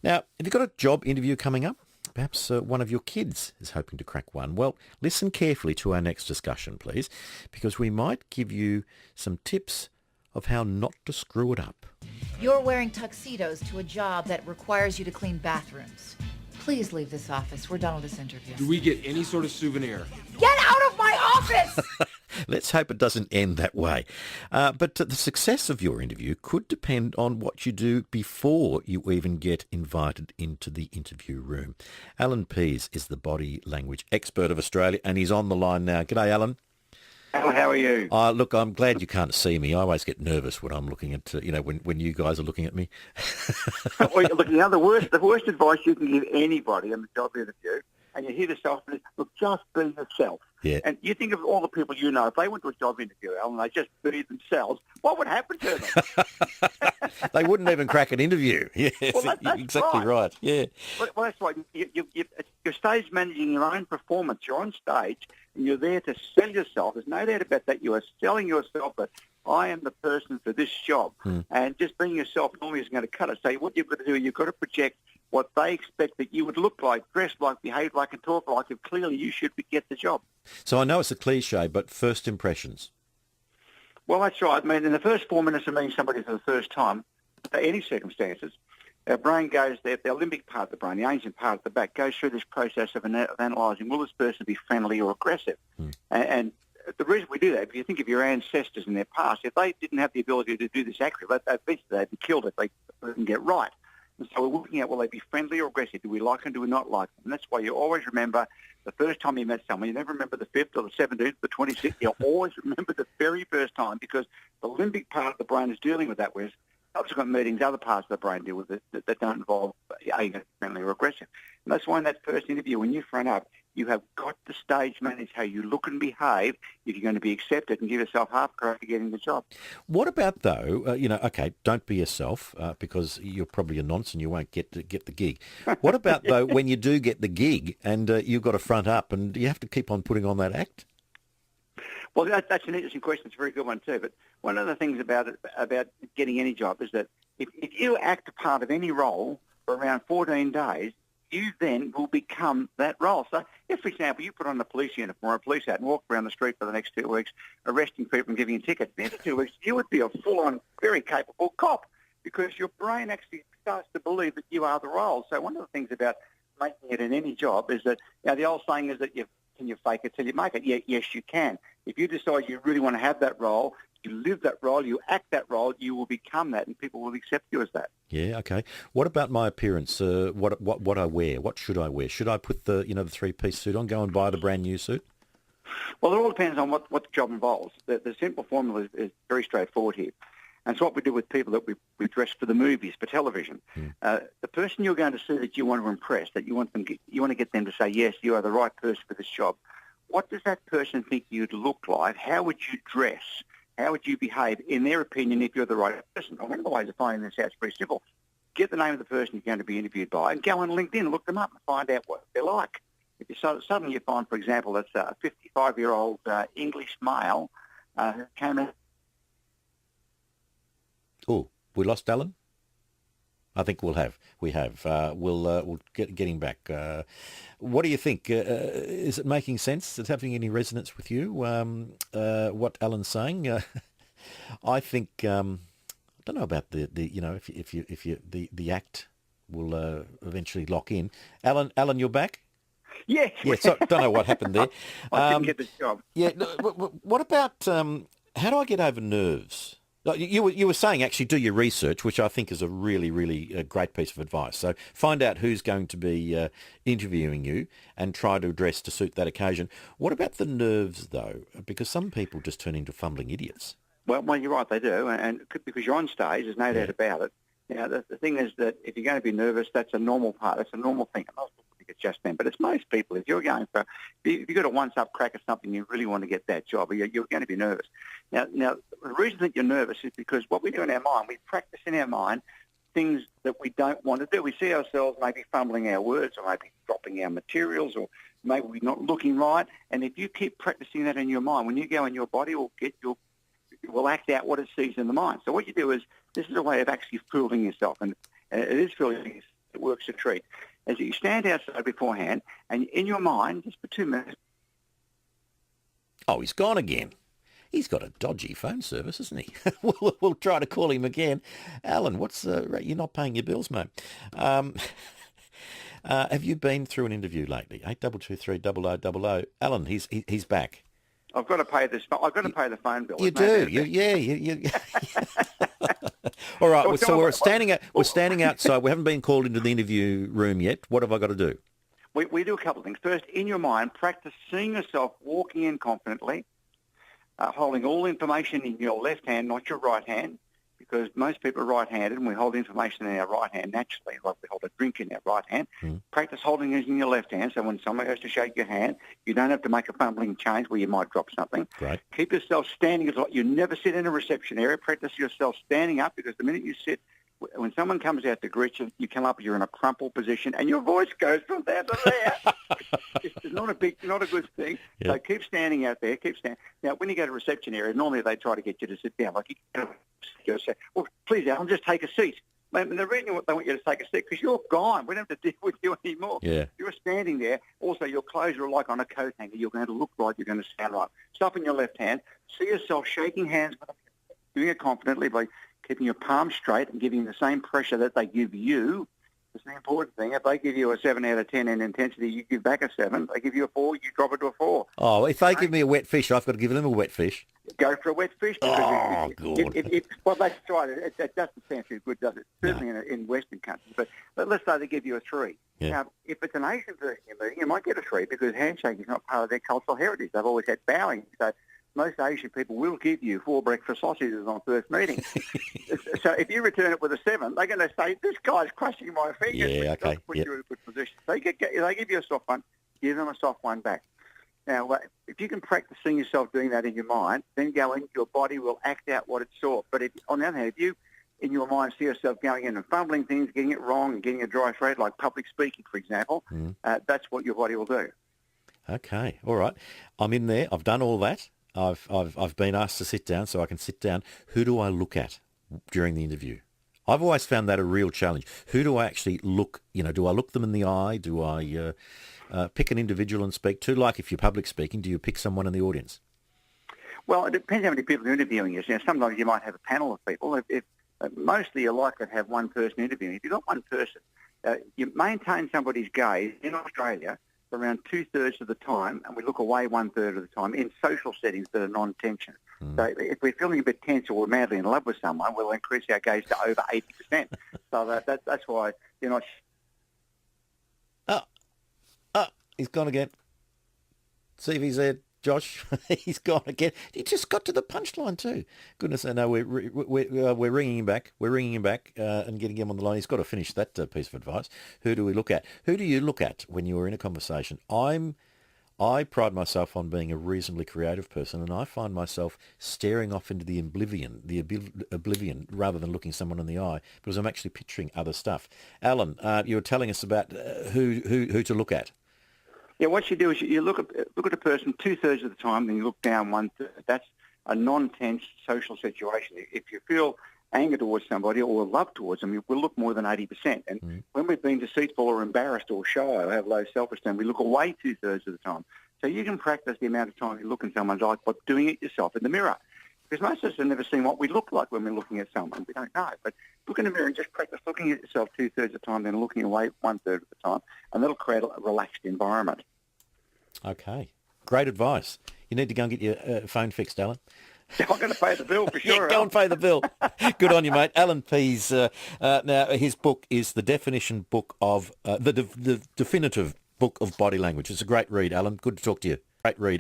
Now, have you got a job interview coming up? Perhaps one of your kids is hoping to crack one. Well, listen carefully to our next discussion, please, because we might give you some tips of how not to screw it up. You're wearing tuxedos to a job that requires you to clean bathrooms. Please leave this office. We're done with this interview. Do we get any sort of souvenir? Get out of my office! Let's hope it doesn't end that way. But the success of your interview could depend on what you do before you even get invited into the interview room. Alan Pease is the body language expert of Australia, and he's on the line now. G'day, Alan. Alan, how are you? Look, I'm glad you can't see me. I always get nervous when I'm looking at, when you guys are looking at me. Well, look, the worst advice you can give anybody on the job interview, and you hear this often, is, look, just be yourself. Yeah. And you think of all the people you know, if they went to a job interview, Alan, they just be themselves, what would happen to them? They wouldn't even crack an interview. Yes, well, that's exactly right. Yeah. Well, that's right. You're stage managing your own performance. You're on stage, and you're there to sell yourself. There's no doubt about that. You are selling yourself, but I am the person for this job. And just being yourself normally isn't going to cut it. So what you've got to do, you've got to project what they expect that you would look like, dress like, behave like, and talk like, if clearly you should get the job. So I know it's a cliche, but first impressions. Well, that's right. I mean, in the first 4 minutes of meeting somebody for the first time, under any circumstances, our brain goes, the limbic part of the brain, the ancient part of the back, goes through this process of analysing, will this person be friendly or aggressive? And the reason we do that, if you think of your ancestors in their past, if they didn't have the ability to do this accurately, eventually they'd be killed if they didn't get right. And so we're looking at, will they be friendly or aggressive? Do we like them? Do we not like them? And that's why you always remember the first time you met someone. You never remember the 5th or the 17th or the 26th. You always remember the very first time, because the limbic part of the brain is dealing with that, whereas subsequent meetings, other parts of the brain deal with it that don't involve friendly or aggressive. And that's why in that first interview, when you front up, you have got to stage manage how you look and behave if you're going to be accepted, and give yourself half credit for getting the job. What about, though, okay, don't be yourself because you're probably a nonce and you won't get the gig. What about, though, when you do get the gig and you've got to front up and you have to keep on putting on that act? Well, that's an interesting question. It's a very good one too. But one of the things about getting any job is that if you act a part of any role for around 14 days, you then will become that role. So if, for example, you put on a police uniform or a police hat and walk around the street for the next 2 weeks, arresting people and giving them tickets, the next 2 weeks, you would be a full-on, very capable cop, because your brain actually starts to believe that you are the role. So one of the things about making it in any job is that, the old saying is that can you fake it till you make it? Yeah, yes, you can. If you decide you really want to have that role, you live that role, you act that role, you will become that, and people will accept you as that. Yeah, okay. What about my appearance? What I wear? What should I wear? Should I put the the 3-piece suit on? Go and buy the brand new suit? Well, it all depends on what the job involves. The simple formula is very straightforward here. And it's what we do with people that we dress for the movies, for television. The person you're going to see that you want to impress, that you want to get them to say, yes, you are the right person for this job. What does that person think you'd look like? How would you dress? How would you behave, in their opinion, if you're the right person? One of the ways of finding this out is pretty simple. Get the name of the person you're going to be interviewed by and go on LinkedIn, look them up and find out what they're like. If you suddenly you find, for example, that's a 55-year-old English male who came in. Oh, we lost Alan? I think we have. We'll get him back. What do you think? Is it making sense? Is it having any resonance with you? What Alan's saying? I think I don't know about the if the act will eventually lock in. Alan, you're back. Yes. Yeah. So don't know what happened there. I didn't get this job. Yeah. What about how do I get over nerves? You were saying actually do your research, which I think is a really, really great piece of advice. So find out who's going to be interviewing you and try to dress to suit that occasion. What about the nerves, though? Because some people just turn into fumbling idiots. Well, you're right, they do. And because you're on stage, there's no doubt about it. The thing is that if you're going to be nervous, that's a normal part. That's a normal thing. I'm not think it's just them, but it's most people. If you're going for, if you've got a once-up crack at something, you really want to get that job, you're going to be nervous. Now, the reason that you're nervous is because what we do in our mind, we practice in our mind things that we don't want to do. We see ourselves maybe fumbling our words or maybe dropping our materials or maybe we're not looking right. And if you keep practicing that in your mind, when you go in, your body will act out what it sees in the mind. So what you do is, this is a way of actually fooling yourself. And it is fooling yourself. works a treat, is that you stand outside beforehand and in your mind, just for 2 minutes. Oh, he's gone again. He's got a dodgy phone service, isn't he? We'll try to call him again. Alan, you're not paying your bills, mate. Have you been through an interview lately? 8223 Alan, he's back. I've got to pay this. I've got to pay the phone bill. You do. You. All right. So we're standing outside. We haven't been called into the interview room yet. What have I got to do? We do a couple of things. First, in your mind, practice seeing yourself walking in confidently, holding all information in your left hand, not your right hand, because most people are right-handed and we hold information in our right hand naturally, like we hold a drink in our right hand. Practice holding it in your left hand, so when someone goes to shake your hand, you don't have to make a fumbling change where you might drop something. Right. Keep yourself standing. You never sit in a reception area. Practice yourself standing up, because the minute you sit, when someone comes out to greet you, you come up, you're in a crumpled position, and your voice goes from there to there. It's not a good thing. Yep. So keep standing out there. Keep standing. Now, when you go to reception area, normally they try to get you to sit down. Like you say, well, please, Alan, just take a seat. And the reason they want you to take a seat because you're gone. We don't have to deal with you anymore. Yeah. You're standing there. Also, your clothes are like on a coat hanger. You're going to look right. You're going to stand right. Stop in your left hand. See yourself shaking hands with them, doing it confidently by keeping your palms straight and giving the same pressure that they give you. It's the important thing. If they give you a 7 out of 10 in intensity, you give back a 7. If they give you a 4, you drop it to a 4. Oh, if they give me a wet fish, I've got to give them a wet fish. Go for a wet fish. Oh, God. Well, that's right. It doesn't sound too good, does it? Certainly in Western countries. But let's say they give you a 3. Yeah. Now, if it's an Asian person you're meeting, you might get a 3 because handshake is not part of their cultural heritage. They've always had bowing. So most Asian people will give you 4 breakfast sausages on first meeting. So if you return it with a 7, they're going to say, this guy's crushing my fingers. Yeah, okay. Put you in a good position. They give you a soft one, give them a soft one back. Now, if you can practice seeing yourself doing that in your mind, then go in, your body will act out what it saw. But on the other hand, if you, in your mind, see yourself going in and fumbling things, getting it wrong and getting a dry throat, like public speaking, for example, that's what your body will do. Okay, all right. I'm in there. I've done all that. I've been asked to sit down, so I can sit down. Who do I look at during the interview? I've always found that a real challenge. Who do I actually look? Do I look them in the eye? Do I pick an individual and speak to? Like if you're public speaking, do you pick someone in the audience? Well, it depends how many people are interviewing you. Sometimes you might have a panel of people. If mostly you're likely to have one person interviewing. If you've got one person, you maintain somebody's gaze in Australia for around 2/3 of the time, and we look away 1/3 of the time in social settings that are non-tension. So if we're feeling a bit tense or we're madly in love with someone, we'll increase our gaze to over 80%. So that's why you're not... He's gone again. CVZ, Josh, he's gone again. He just got to the punchline too. Goodness, no, we're ringing him back. We're ringing him back and getting him on the line. He's got to finish that piece of advice. Who do we look at? Who do you look at when you are in a conversation? I pride myself on being a reasonably creative person, and I find myself staring off into the oblivion rather than looking someone in the eye because I'm actually picturing other stuff. Alan, you were telling us about who to look at. Yeah, what you do is you look at a person 2/3 of the time, then you look down 1/3. That's a non-tense social situation. If you feel anger towards somebody or love towards them, we'll look more than 80%. And when we've been deceitful or embarrassed or shy or have low self-esteem, we look away 2/3 of the time. So you can practice the amount of time you look in someone's eyes by doing it yourself in the mirror. Because most of us have never seen what we look like when we're looking at someone. We don't know. But look in the mirror and just practice looking at yourself 2/3 of the time, then looking away 1/3 of the time. And that'll create a relaxed environment. Okay. Great advice. You need to go and get your phone fixed, Alan. I'm going to pay the bill for sure. Yeah, go and pay the bill. Good on you, mate. Alan Pease. Now, his book is the definition book of, the definitive book of body language. It's a great read, Alan. Good to talk to you. Great read.